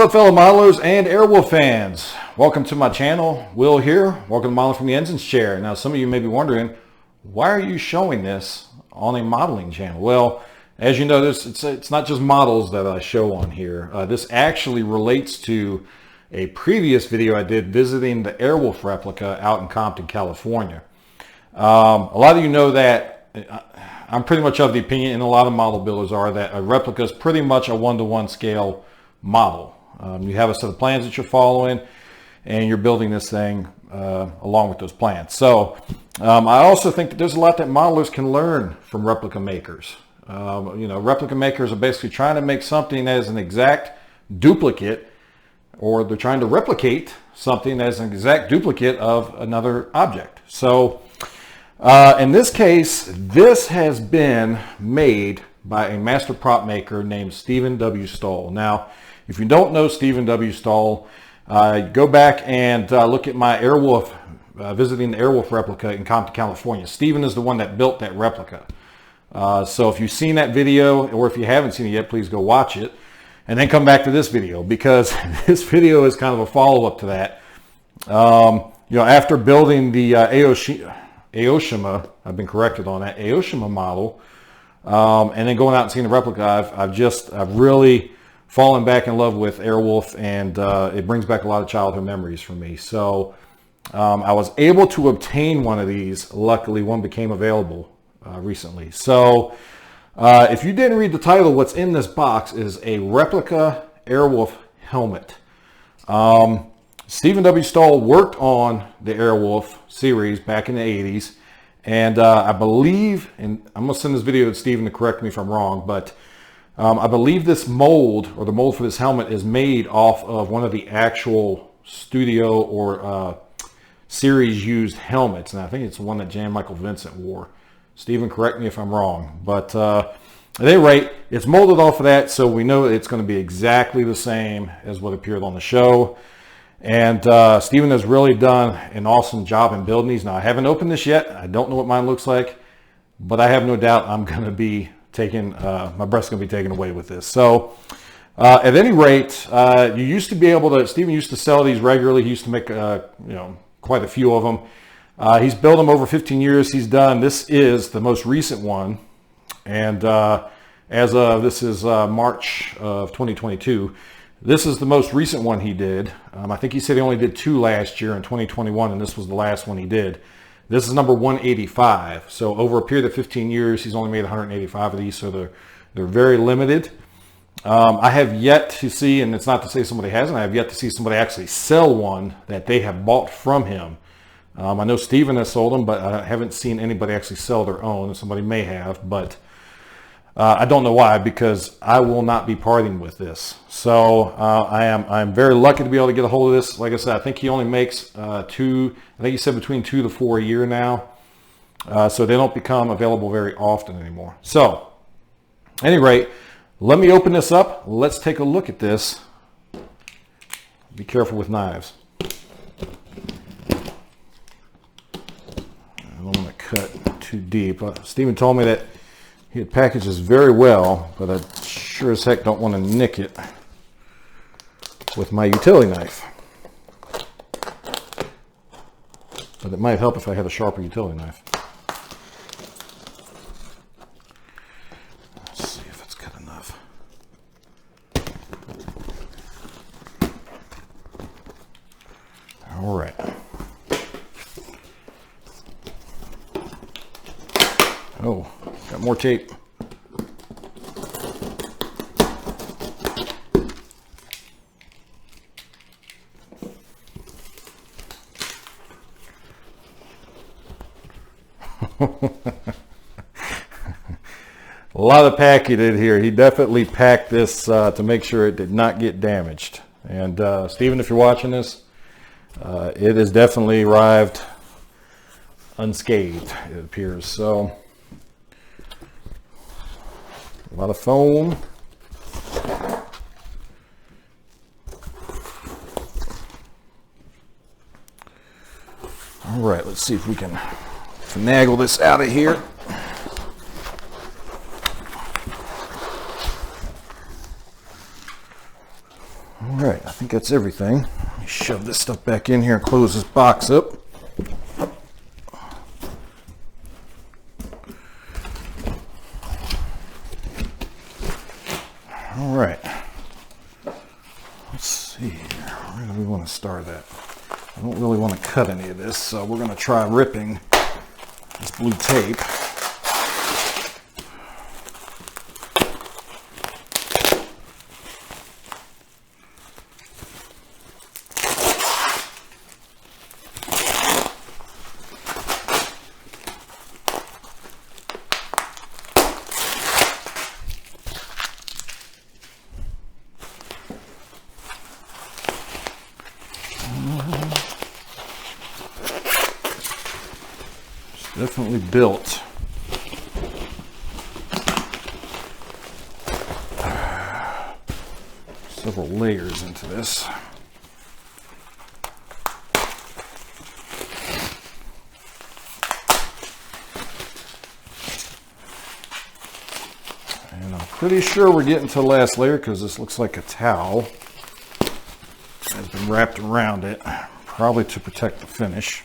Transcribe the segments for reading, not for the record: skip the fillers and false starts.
What's up, fellow modelers and Airwolf fans? Welcome to my channel. Will here. Welcome to Modeling from the Engine's Chair. Now, some of you may be wondering, why are you showing this on a modeling channel? Well, as you notice, it's not just models that I show on here. This actually relates to a previous video I did visiting the Airwolf replica out in Compton, California. A lot of you know that I'm pretty much of the opinion, and a lot of model builders are, that a replica is pretty much a one-to-one scale model. You have a set of plans that you're following, and you're building this thing along with those plans. So I also think that there's a lot that modelers can learn from replica makers. Replica makers are basically trying to make something as an exact duplicate, or they're trying to replicate something as an exact duplicate of another object. So in this case, this has been made by a master prop maker named Stephen W. Stoll. Now, if you don't know Stephen W. Stoll, go back and look at my Airwolf, visiting the Airwolf replica in Compton, California. Stephen is the one that built that replica. So if you've seen that video, or if you haven't seen it yet, please go watch it. And then come back to this video, because this video is kind of a follow-up to that. After building the Aoshima, I've been corrected on that, Aoshima model, and then going out and seeing the replica, I've really fallen back in love with Airwolf, and it brings back a lot of childhood memories for me. So I was able to obtain one of these. Luckily, one became available recently. So if you didn't read the title, what's in this box is a replica Airwolf helmet. Stephen W. Stoll worked on the Airwolf series back in the 80s. And I believe, and I'm going to send this video to Stephen to correct me if I'm wrong, but I believe this mold, or the mold for this helmet, is made off of one of the actual studio or series used helmets. And I think it's the one that Jan Michael Vincent wore. Stephen, correct me if I'm wrong. But at any rate, it's molded off of that, so we know it's going to be exactly the same as what appeared on the show. And Stephen has really done an awesome job in building these. Now, I haven't opened this yet. I don't know what mine looks like, but I have no doubt I'm going to be taking, my breath's going to be taken away with this. So at any rate, you used to be able to, Stephen used to sell these regularly. He used to make, quite a few of them. He's built them over 15 years. He's done, this is the most recent one. And as of, this is March of 2022. This is the most recent one he did. I think he said he only did 2 last year in 2021, and this was the last one he did. This is number 185. So over a period of 15 years, he's only made 185 of these, so they're very limited. I have yet to see, and it's not to say somebody hasn't, I have yet to see somebody actually sell one that they have bought from him. I know Stephen has sold them, but I haven't seen anybody actually sell their own. Somebody may have, but I don't know why, because I will not be parting with this. So I'm very lucky to be able to get a hold of this. Like I said, I think he only makes I think he said between 2 to 4 a year now. So they don't become available very often anymore. So at any rate, let me open this up. Let's take a look at this. Be careful with knives. I don't want to cut too deep. Stephen told me that he had packaged this very well, but I sure as heck don't want to nick it with my utility knife. But it might help if I had a sharper utility knife. Let's see if it's good enough. All right. Oh, got more tape. A lot of packing in here. He definitely packed this to make sure it did not get damaged. And Stephen, if you're watching this, it has definitely arrived unscathed, it appears. So a lot of foam. All right, let's see if we can finagle this out of here. All right. think that's everything. Let me shove this stuff back in here and close this box up. All right. Let's see here. Where do we want to start at? I don't really want to cut any of this, so we're going to try ripping this blue tape. Definitely built. Several layers into this. And I'm pretty sure we're getting to the last layer because this looks like a towel has been wrapped around it, probably to protect the finish.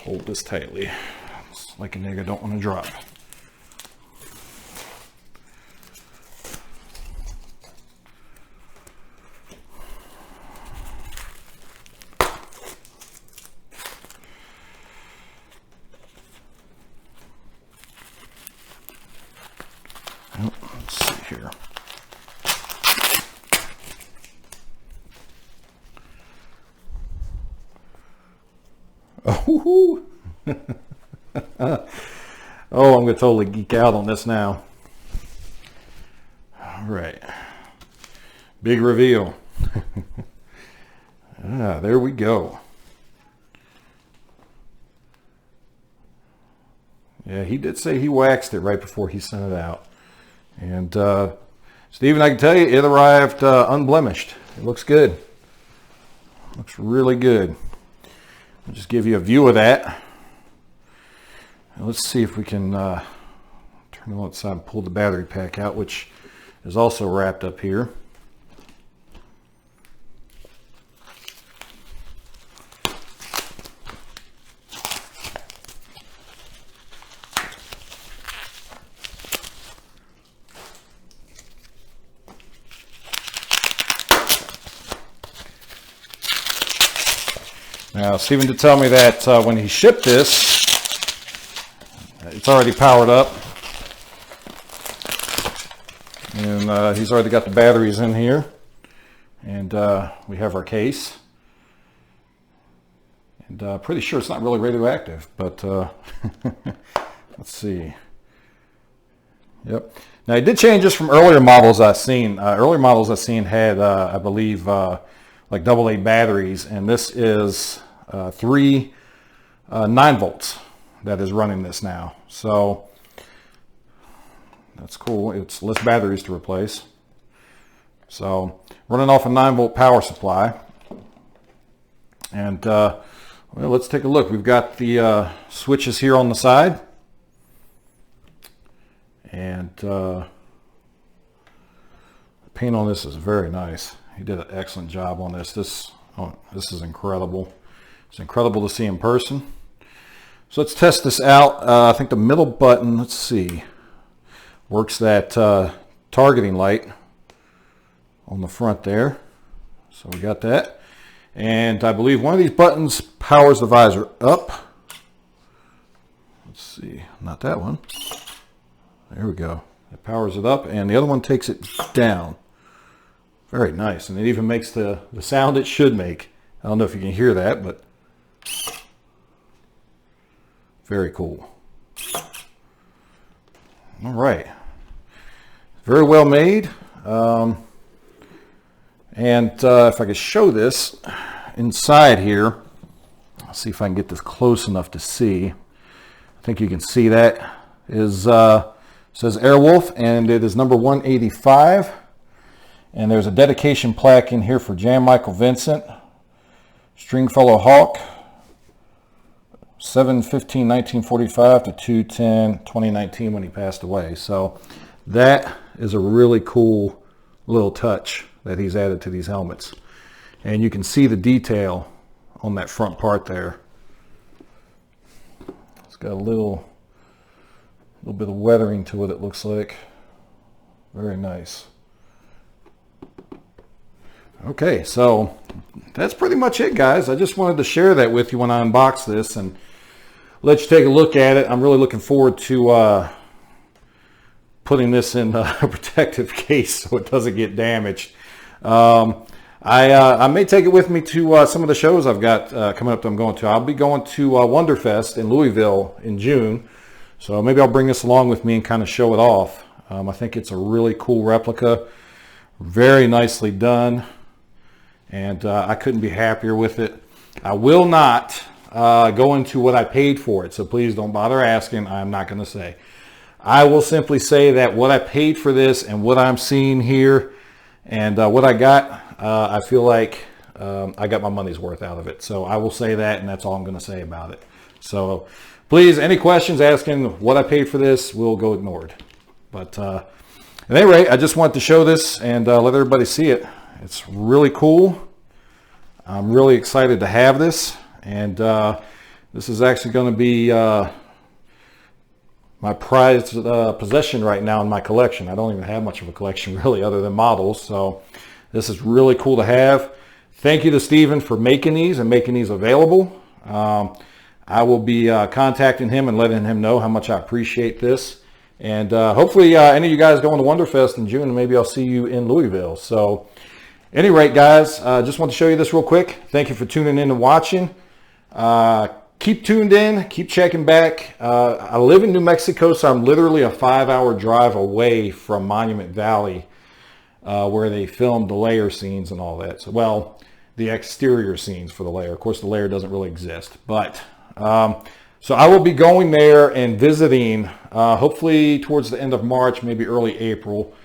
Hold this tightly. It's like a nigga don't want to drop. Oh, let's see here. Oh, I'm going to totally geek out on this now. All right. Big reveal. There we go. Yeah, he did say he waxed it right before he sent it out. And Steven, I can tell you, it arrived unblemished. It looks good. Looks really good. I'll just give you a view of that. Now let's see if we can turn it on its side and pull the battery pack out, which is also wrapped up here. Now, Steven did tell me that when he shipped this, it's already powered up. And he's already got the batteries in here. And we have our case. And pretty sure it's not really radioactive, but let's see. Yep. Now, he did change this from earlier models I've seen. Earlier models I've seen had, I believe, like AA batteries, and this is 3 9 volts that is running this now. So that's cool. It's less batteries to replace. So running off a 9 volt power supply. And well, let's take a look. We've got the switches here on the side. And the paint on this is very nice. He did an excellent job on this. This is incredible. It's incredible to see in person. So let's test this out. I think the middle button, let's see, works that targeting light on the front there. So we got that. And I believe one of these buttons powers the visor up. Let's see, not that one. There we go. It powers it up, and the other one takes it down. Very nice, and it even makes the sound it should make. I don't know if you can hear that, but very cool. All right, very well made. And if I could show this inside here, I'll see if I can get this close enough to see. I think you can see that is says Airwolf, and it is number 185. And there's a dedication plaque in here for Jan Michael Vincent, Stringfellow Hawk, 7/15/1945 to 2/10/2019 when he passed away. So that is a really cool little touch that he's added to these helmets. And you can see the detail on that front part there. It's got a little bit of weathering to it, it looks like. Very nice. Okay, so that's pretty much it, guys. I just wanted to share that with you when I unbox this and let you take a look at it. I'm really looking forward to putting this in a protective case so it doesn't get damaged. I may take it with me to some of the shows I've got coming up that I'm going to. I'll be going to Wonderfest in Louisville in June, so maybe I'll bring this along with me and kind of show it off. I think it's a really cool replica, very nicely done, and I couldn't be happier with it. I will not go into what I paid for it, so please don't bother asking. I'm not going to say. I will simply say that what I paid for this and what I'm seeing here and what I got, I feel like I got my money's worth out of it. So I will say that, and that's all I'm going to say about it. So please, any questions asking what I paid for this will go ignored. But at any rate, I just wanted to show this and let everybody see it. It's really cool. I'm really excited to have this. And this is actually going to be my prized possession right now in my collection. I don't even have much of a collection really other than models. So this is really cool to have. Thank you to Steven for making these and making these available. I will be contacting him and letting him know how much I appreciate this. And hopefully any of you guys going to Wonderfest in June, and maybe I'll see you in Louisville. So at any rate, guys, just want to show you this real quick. Thank you for tuning in and watching. Keep tuned in, keep checking back. I live in New Mexico, so I'm literally a 5-hour drive away from Monument Valley, where they filmed the layer scenes and all that. So, well, the exterior scenes for the layer. Of course, the layer doesn't really exist, but so I will be going there and visiting, hopefully towards the end of March, maybe early April,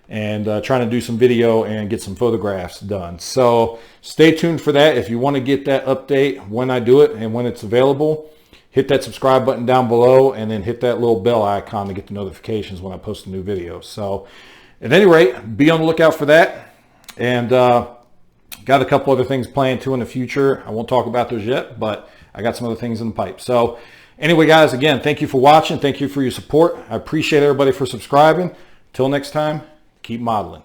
and trying to do some video and get some photographs done. So stay tuned for that. If you want to get that update when I do it and when it's available, hit that subscribe button down below and then hit that little bell icon to get the notifications when I post a new video. So at any rate, be on the lookout for that. And got a couple other things planned too in the future. I won't talk about those yet, but I got some other things in the pipe. So anyway, guys, again, thank you for watching. Thank you for your support. I appreciate everybody for subscribing. Till next time, keep modeling.